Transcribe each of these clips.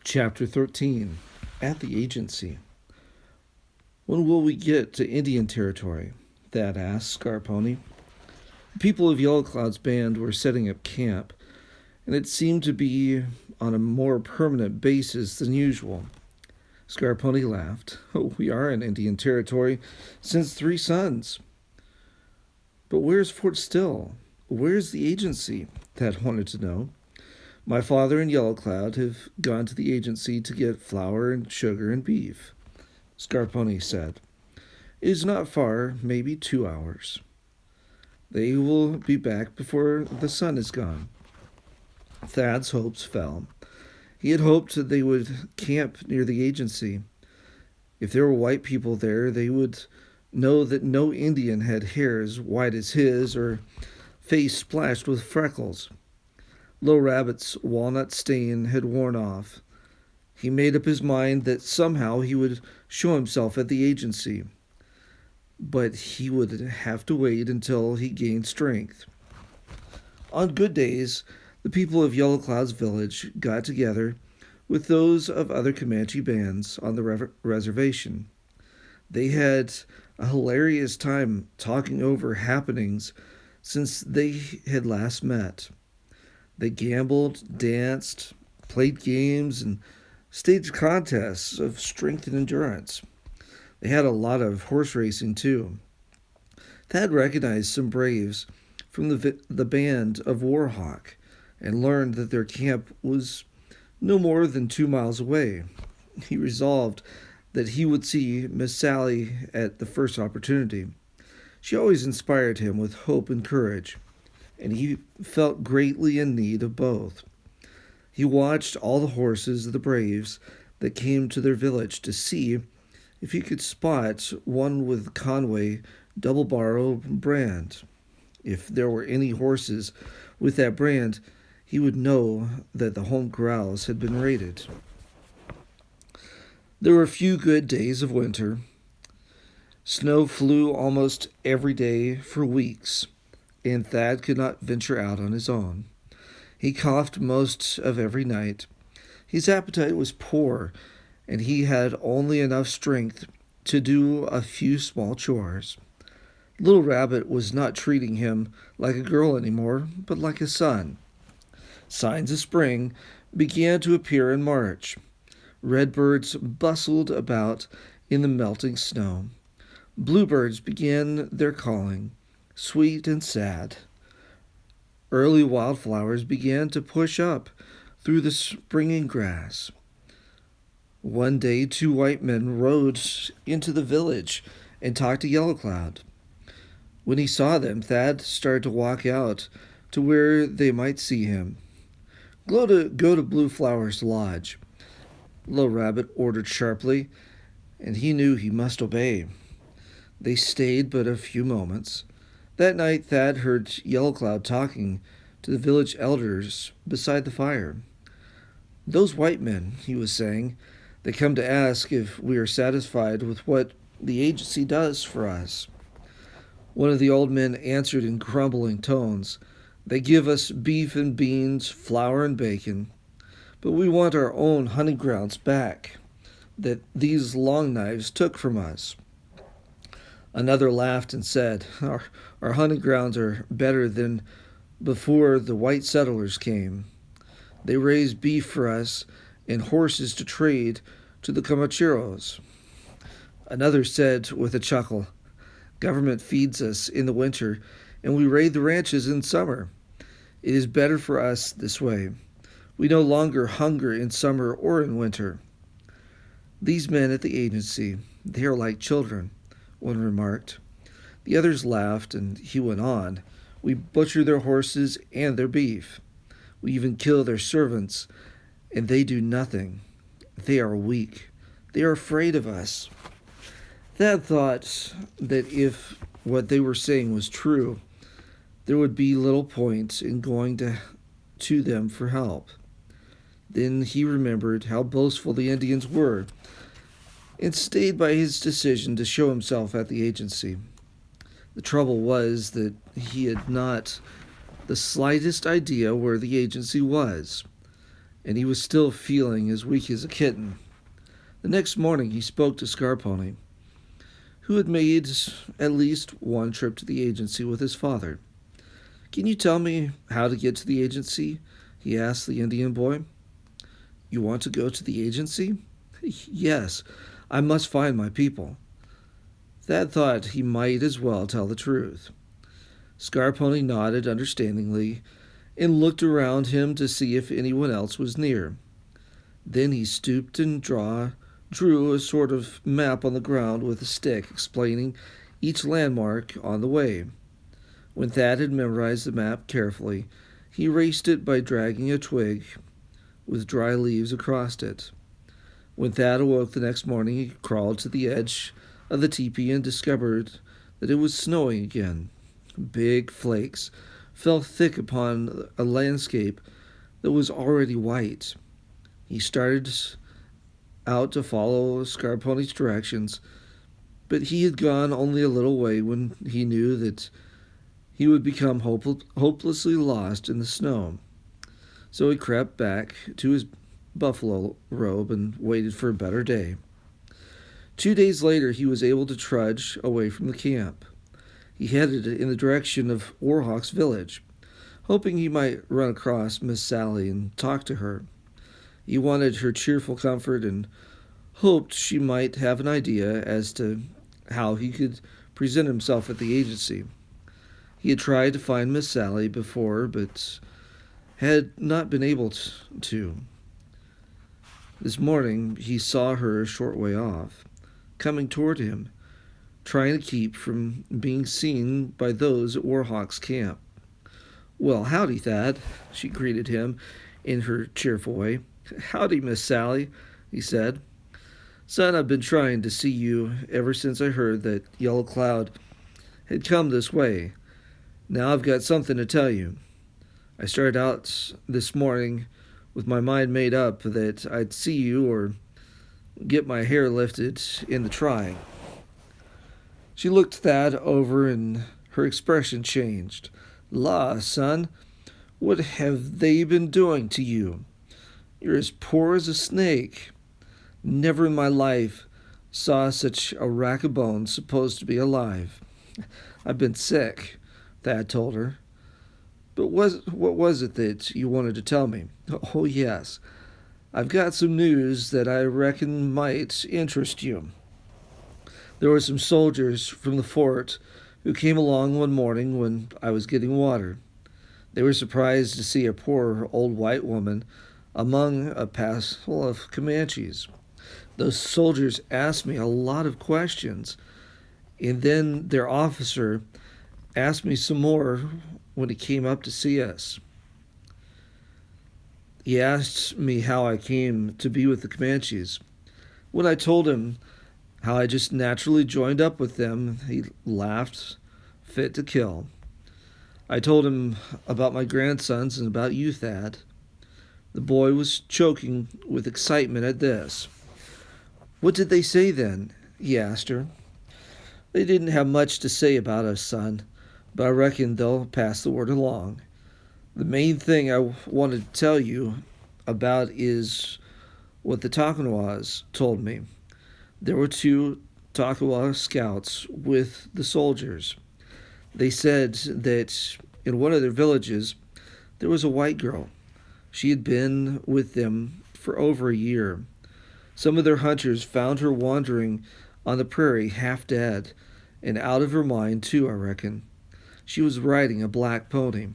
Chapter 13 At the Agency. When will we get to Indian Territory? Thad asked Scarponi. The people of Yellow Cloud's band were setting up camp, and it seemed to be on a more permanent basis than usual. Scarponi laughed. Oh, we are in Indian Territory since 3 suns. But where's Fort Still? Where's the agency? Thad wanted to know. My father and Yellow Cloud have gone to the agency to get flour and sugar and beef, Scarponi said. It is not far, maybe 2 hours. They will be back before the sun is gone. Thad's hopes fell. He had hoped that they would camp near the agency. If there were white people there, they would know that no Indian had hair as white as his or face splashed with freckles. Little Rabbit's walnut stain had worn off. He made up his mind that somehow he would show himself at the agency, but he would have to wait until he gained strength. On good days, the people of Yellow Cloud's village got together with those of other Comanche bands on the reservation. They had a hilarious time talking over happenings since they had last met. They gambled, danced, played games, and staged contests of strength and endurance. They had a lot of horse racing, too. Thad recognized some braves from the band of Warhawk and learned that their camp was no more than 2 miles away. He resolved that he would see Miss Sally at the first opportunity. She always inspired him with hope and courage, and he felt greatly in need of both. He watched all the horses of the braves that came to their village to see if he could spot one with Conway Double Barrel brand. If there were any horses with that brand, he would know that the home corrals had been raided. There were a few good days of winter. Snow flew almost every day for weeks, and Thad could not venture out on his own. He coughed most of every night. His appetite was poor, and he had only enough strength to do a few small chores. Little Rabbit was not treating him like a girl anymore, but like a son. Signs of spring began to appear in March. Redbirds bustled about in the melting snow. Bluebirds began their calling, sweet and sad. Early wildflowers began to push up through the springing grass. One day 2 white men rode into the village and talked to Yellow Cloud. When he saw them, Thad started to walk out to where they might see him. Go to Blue Flower's lodge, Little Rabbit ordered sharply, and he knew he must obey. They stayed but a few moments. That night Thad heard Yellow Cloud talking to the village elders beside the fire. Those white men, he was saying, they come to ask if we are satisfied with what the agency does for us. One of the old men answered in grumbling tones, They give us beef and beans, flour and bacon, but we want our own hunting grounds back that these Long Knives took from us. Another laughed and said, Our hunting grounds are better than before the white settlers came. They raised beef for us and horses to trade to the Comancheros. Another said with a chuckle, Government feeds us in the winter, and we raid the ranches in summer. It is better for us this way. We no longer hunger in summer or in winter. These men at the agency, they are like children, one remarked. The others laughed, and he went on. We butcher their horses and their beef. We even kill their servants, and they do nothing. They are weak. They are afraid of us. Thad thought that if what they were saying was true, there would be little point in going to them for help. Then he remembered how boastful the Indians were and stayed by his decision to show himself at the agency. The trouble was that he had not the slightest idea where the agency was. and he was still feeling as weak as a kitten. The next morning he spoke to Scarponi, who had made at least one trip to the agency with his father. "Can you tell me how to get to the agency?" he asked the Indian boy. "You want to go to the agency?" "Yes, I must find my people." Thad thought he might as well tell the truth. Scarponi nodded understandingly and looked around him to see if anyone else was near. Then he stooped and drew a sort of map on the ground with a stick, explaining each landmark on the way. When Thad had memorized the map carefully, he erased it by dragging a twig with dry leaves across it. When Thad awoke the next morning, he crawled to the edge of the teepee and discovered that it was snowing again. Big flakes fell thick upon a landscape that was already white. He started out to follow Scarponi's directions, but he had gone only a little way when he knew that he would become hopelessly lost in the snow. So he crept back to his buffalo robe and waited for a better day. 2 days later, he was able to trudge away from the camp. He headed in the direction of Warhawk's village, hoping he might run across Miss Sally and talk to her. He wanted her cheerful comfort and hoped she might have an idea as to how he could present himself at the agency. He had tried to find Miss Sally before, but had not been able to. This morning he saw her a short way off, coming toward him, trying to keep from being seen by those at Warhawk's camp. "Well, howdy, Thad," she greeted him in her cheerful way. "Howdy, Miss Sally," he said. "Son, I've been trying to see you ever since I heard that Yellow Cloud had come this way. Now I've got something to tell you. I started out this morning with my mind made up that I'd see you or get my hair lifted in the trying." She looked Thad over and her expression changed. "La, son, what have they been doing to you? You're as poor as a snake. Never in my life saw such a rack of bones supposed to be alive." "I've been sick," Thad told her. "But what was it that you wanted to tell me?" "Oh, yes. I've got some news that I reckon might interest you. There were some soldiers from the fort who came along one morning when I was getting water. They were surprised to see a poor old white woman among a passel of Comanches. Those soldiers asked me a lot of questions, and then their officer asked me some more when he came up to see us. He asked me how I came to be with the Comanches. When I told him how I just naturally joined up with them, he laughed fit to kill. I told him about my grandsons and about you, Thad." The boy was choking with excitement at this. "What did they say then?" he asked her. "They didn't have much to say about us, son, but I reckon they'll pass the word along. The main thing I wanted to tell you about is what the Takawas told me. There were 2 Takawa scouts with the soldiers. They said that in one of their villages there was a white girl. She had been with them for over a year. Some of their hunters found her wandering on the prairie half dead, and out of her mind too, I reckon. She was riding a black pony."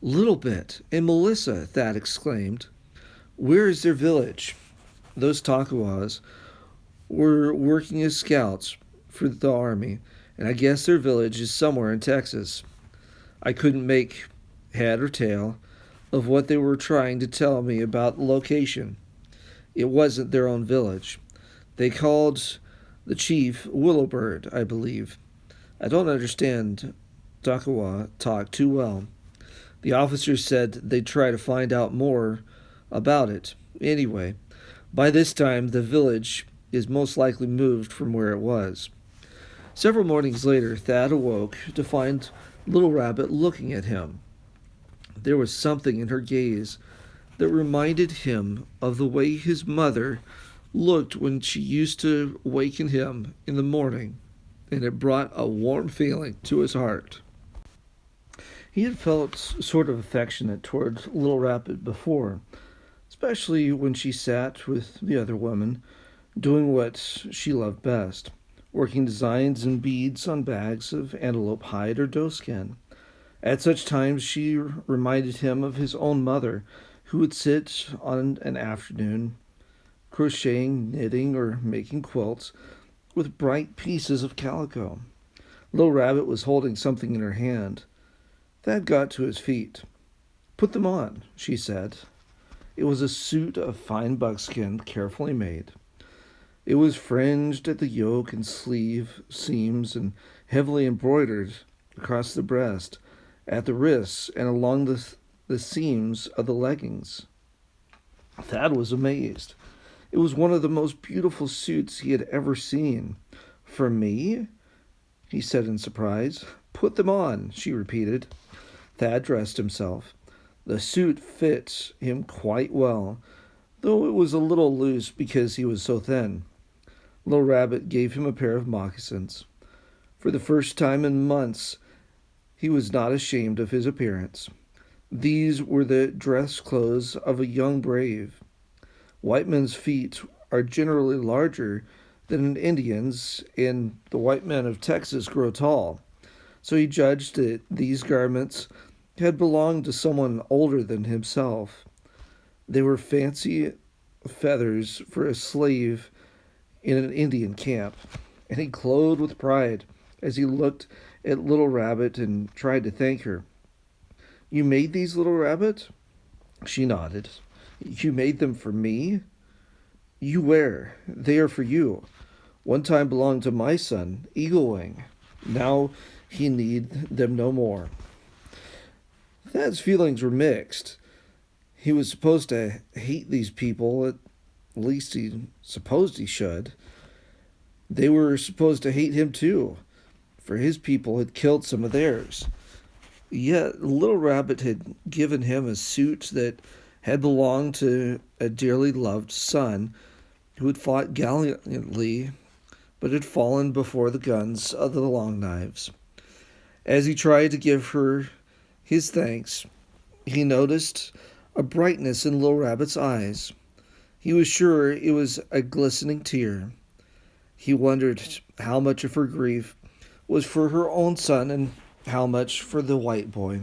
"Little Bit and Melissa," Thad exclaimed. "Where is their village?" "Those Takawas were working as scouts for the army, and I guess their village is somewhere in Texas." I couldn't make head or tail of what they were trying to tell me about the location. It wasn't their own village. They called the chief Willowbird, I believe. I don't understand Takawa talk too well. The officer said they'd try to find out more about it. Anyway, by this time the village is most likely moved from where it was." Several mornings later, Thad awoke to find Little Rabbit looking at him. There was something in her gaze that reminded him of the way his mother looked when she used to waken him in the morning, and it brought a warm feeling to his heart. He had felt sort of affectionate toward Little Rabbit before, especially when she sat with the other women, doing what she loved best, working designs and beads on bags of antelope hide or doeskin. At such times she reminded him of his own mother, who would sit on an afternoon crocheting, knitting, or making quilts with bright pieces of calico. Little Rabbit was holding something in her hand. Thad got to his feet. "Put them on," she said. It was a suit of fine buckskin, carefully made. It was fringed at the yoke and sleeve seams and heavily embroidered across the breast, at the wrists, and along the seams of the leggings. Thad was amazed. It was one of the most beautiful suits he had ever seen. "For me?" he said in surprise. "Put them on," she repeated. Thad dressed himself. The suit fit him quite well, though it was a little loose because he was so thin. Little Rabbit gave him a pair of moccasins. For the first time in months, he was not ashamed of his appearance. These were the dress clothes of a young brave. White men's feet are generally larger than an Indian's, and the white men of Texas grow tall. So he judged that these garments had belonged to someone older than himself. They were fancy feathers for a slave in an Indian camp, and he glowed with pride as he looked at Little Rabbit and tried to thank her. "You made these, Little Rabbit?" She nodded. "You made them for me?" "You wear. They are for you. One time belonged to my son, Eagle Wing. Now he need them no more." Thad's feelings were mixed. He was supposed to hate these people, at least he supposed he should. They were supposed to hate him too, for his people had killed some of theirs. Yet Little Rabbit had given him a suit that had belonged to a dearly loved son who had fought gallantly but had fallen before the guns of the Long Knives. As he tried to give her his thanks, he noticed a brightness in Little Rabbit's eyes. He was sure it was a glistening tear. He wondered how much of her grief was for her own son and how much for the white boy.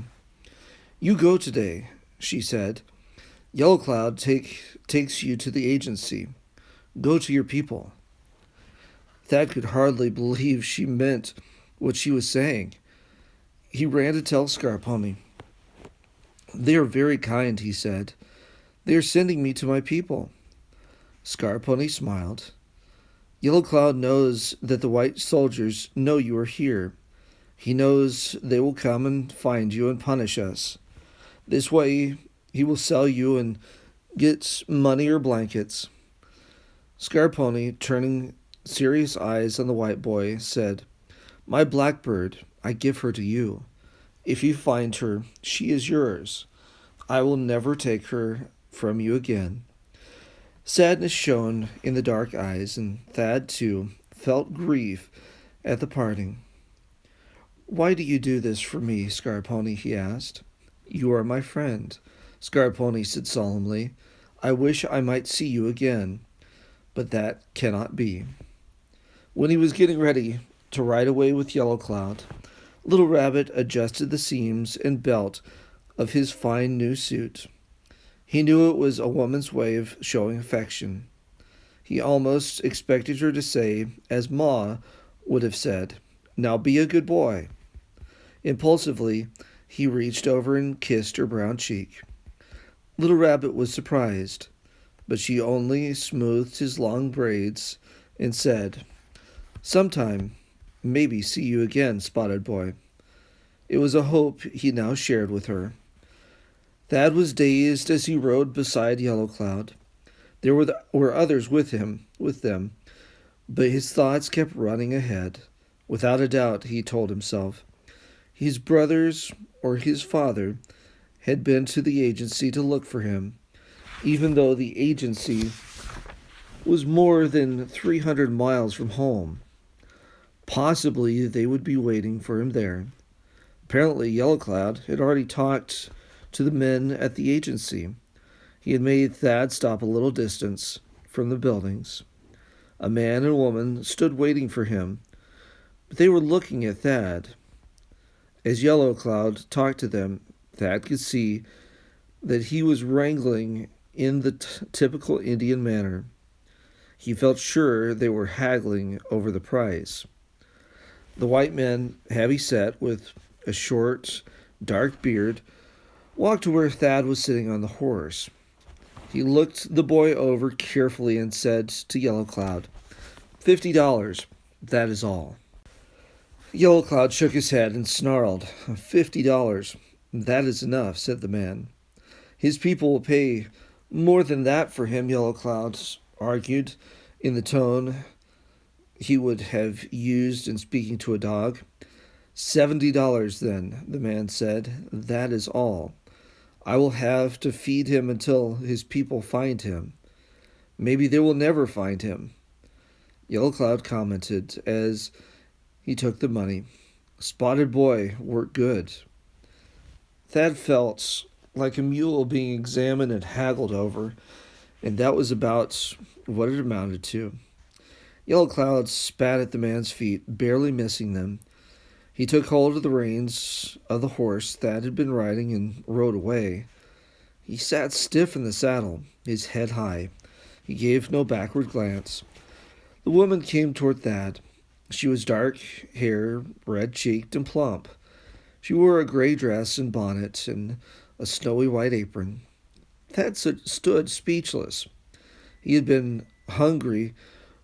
"You go today," she said. "Yellow Cloud takes you to the agency. Go to your people." Thad could hardly believe she meant what she was saying. He ran to tell Scarponi. "They are very kind," he said. "They are sending me to my people." Scarponi smiled. "Yellow Cloud knows that the white soldiers know you are here. He knows they will come and find you and punish us. This way he will sell you and get money or blankets." Scarponi, turning serious eyes on the white boy, said, "My blackbird, I give her to you. If you find her, she is yours. I will never take her from you again." Sadness shone in the dark eyes, and Thad, too, felt grief at the parting. "Why do you do this for me, Scarponi?" he asked. "You are my friend," Scarponi said solemnly. "I wish I might see you again, but that cannot be." When he was getting ready to ride away with Yellow Cloud, Little Rabbit adjusted the seams and belt of his fine new suit. He knew it was a woman's way of showing affection. He almost expected her to say, as Ma would have said, "Now be a good boy." Impulsively, he reached over and kissed her brown cheek. Little Rabbit was surprised, but she only smoothed his long braids and said, "Sometime, maybe see you again, Spotted Boy." It was a hope he now shared with her. Thad was dazed as he rode beside Yellow Cloud. There were others with them, but his thoughts kept running ahead. Without a doubt, he told himself, his brothers or his father had been to the agency to look for him. even though the agency was more than 300 miles from home. Possibly they would be waiting for him there. Apparently, Yellow Cloud had already talked to the men at the agency. He had made Thad stop a little distance from the buildings. A man and a woman stood waiting for him, but they were looking at Thad. As Yellow Cloud talked to them, Thad could see that he was wrangling in the typical Indian manner. He felt sure they were haggling over the price. The white man, heavy set, with a short, dark beard, walked to where Thad was sitting on the horse. He looked the boy over carefully and said to Yellow Cloud, $50, that is all. Yellow Cloud shook his head and snarled, $50, that is enough, said the man. His people will pay more than that for him, Yellow Cloud argued in the tone he would have used in speaking to a dog. $70 then, the man said, that is all. I will have to feed him until his people find him. Maybe they will never find him. Yellow Cloud commented as he took the money. Spotted boy worked good. Thad felt like a mule being examined and haggled over, and that was about what it amounted to. Yellow Cloud spat at the man's feet, barely missing them. He took hold of the reins of the horse Thad had been riding and rode away. He sat stiff in the saddle, his head high. He gave no backward glance. The woman came toward Thad. She was dark-haired, red-cheeked, and plump. She wore a gray dress and bonnet and a snowy white apron. Thad stood speechless. He had been hungry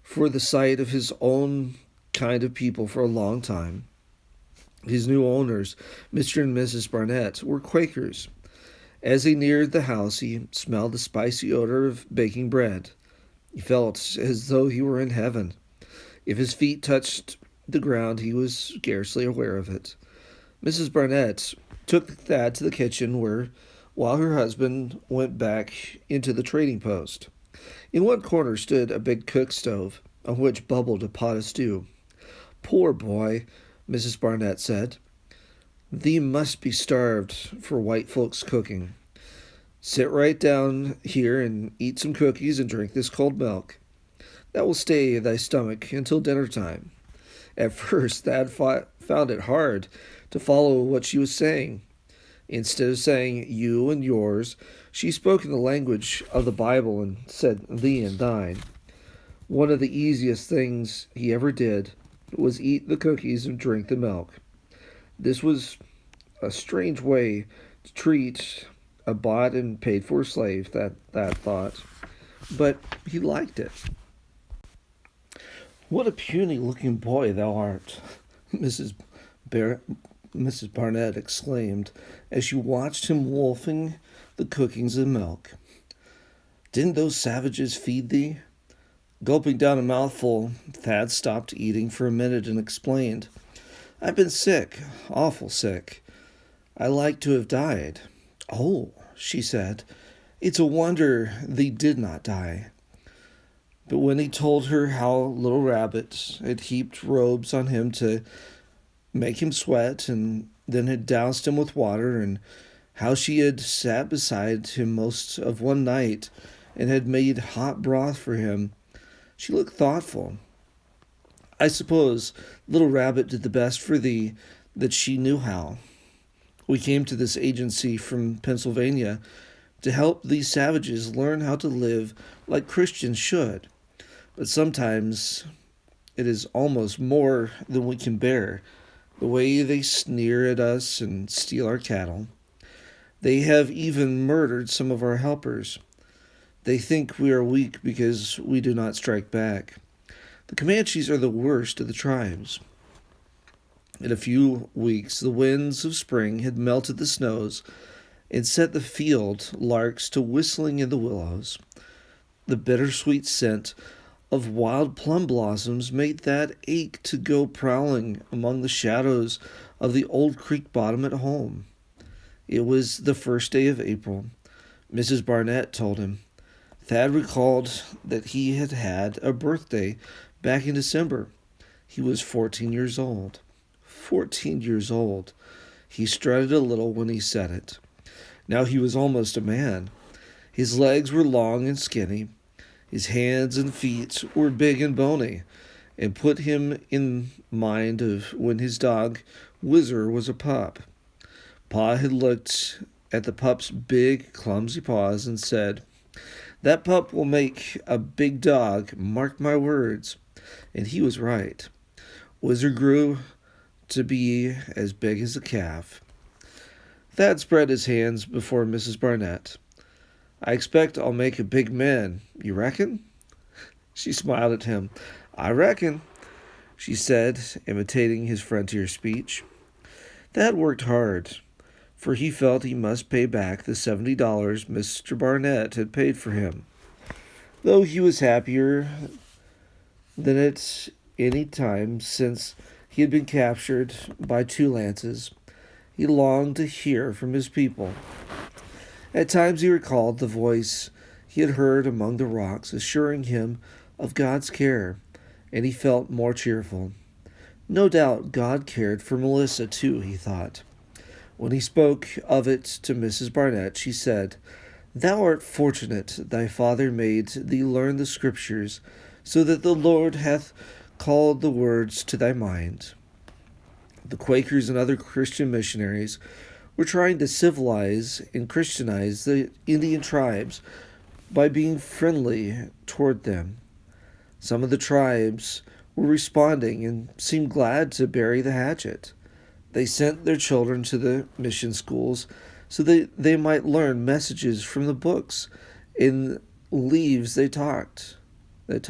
for the sight of his own kind of people for a long time. His new owners, Mr. and Mrs. Barnett, were Quakers. As he neared the house, he smelled the spicy odor of baking bread. He felt as though he were in heaven. If his feet touched the ground, he was scarcely aware of it. Mrs. Barnett took Thad to the kitchen while her husband went back into the trading post. In one corner stood a big cook stove, on which bubbled a pot of stew. Poor boy, Mrs. Barnett said. Thee must be starved for white folks' cooking. Sit right down here and eat some cookies and drink this cold milk. That will stay in thy stomach until dinner time. At first, Thad found it hard to follow what she was saying. Instead of saying you and yours, she spoke in the language of the Bible and said thee and thine. One of the easiest things he ever did was eat the cookies and drink the milk. This was a strange way to treat a bought and paid for slave, that thought. But he liked it. What a puny-looking boy thou art, Mrs. Barnett exclaimed as she watched him wolfing the cookings and milk. Didn't those savages feed thee? Gulping down a mouthful, Thad stopped eating for a minute and explained, I've been sick, awful sick. I like to have died. Oh, she said, it's a wonder thee did not die. But when he told her how Little Rabbit had heaped robes on him to make him sweat and then had doused him with water, and how she had sat beside him most of one night and had made hot broth for him, she looked thoughtful. I suppose Little Rabbit did the best for thee that she knew how. We came to this agency from Pennsylvania to help these savages learn how to live like Christians should. But sometimes it is almost more than we can bear, the way they sneer at us and steal our cattle. They have even murdered some of our helpers. They think we are weak because we do not strike back. The Comanches are the worst of the tribes. In a few weeks, the winds of spring had melted the snows and set the field larks to whistling in the willows. The bittersweet scent of wild plum blossoms made Thad ache to go prowling among the shadows of the old creek bottom at home. It was the first day of April. Mrs. Barnett told him. Thad recalled that he had had a birthday back in December. He was 14 years old. 14 years old. He strutted a little when he said it. Now he was almost a man. His legs were long and skinny. His hands and feet were big and bony, and put him in mind of when his dog, Whizzer, was a pup. Pa had looked at the pup's big, clumsy paws and said, "That pup will make a big dog, mark my words." And he was right. Whizzer grew to be as big as a calf. Thad spread his hands before Mrs. Barnett. "I expect I'll make a big man, you reckon?" She smiled at him. "I reckon," she said, imitating his frontier speech. Thad worked hard, for he felt he must pay back the $70 Mr. Barnett had paid for him. Though he was happier than at any time since he had been captured by 2 lances, he longed to hear from his people. At times he recalled the voice he had heard among the rocks assuring him of God's care, and he felt more cheerful. No doubt God cared for Melissa too, he thought. When he spoke of it to Mrs. Barnett, she said, "Thou art fortunate thy father made thee learn the Scriptures, so that the Lord hath called the words to thy mind." The Quakers and other Christian missionaries were trying to civilize and Christianize the Indian tribes by being friendly toward them. Some of the tribes were responding and seemed glad to bury the hatchet. They sent their children to the mission schools so that they might learn messages from the books and leaves they talked. The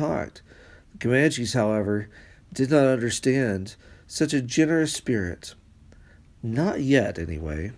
Comanches, however, did not understand such a generous spirit. Not yet, anyway.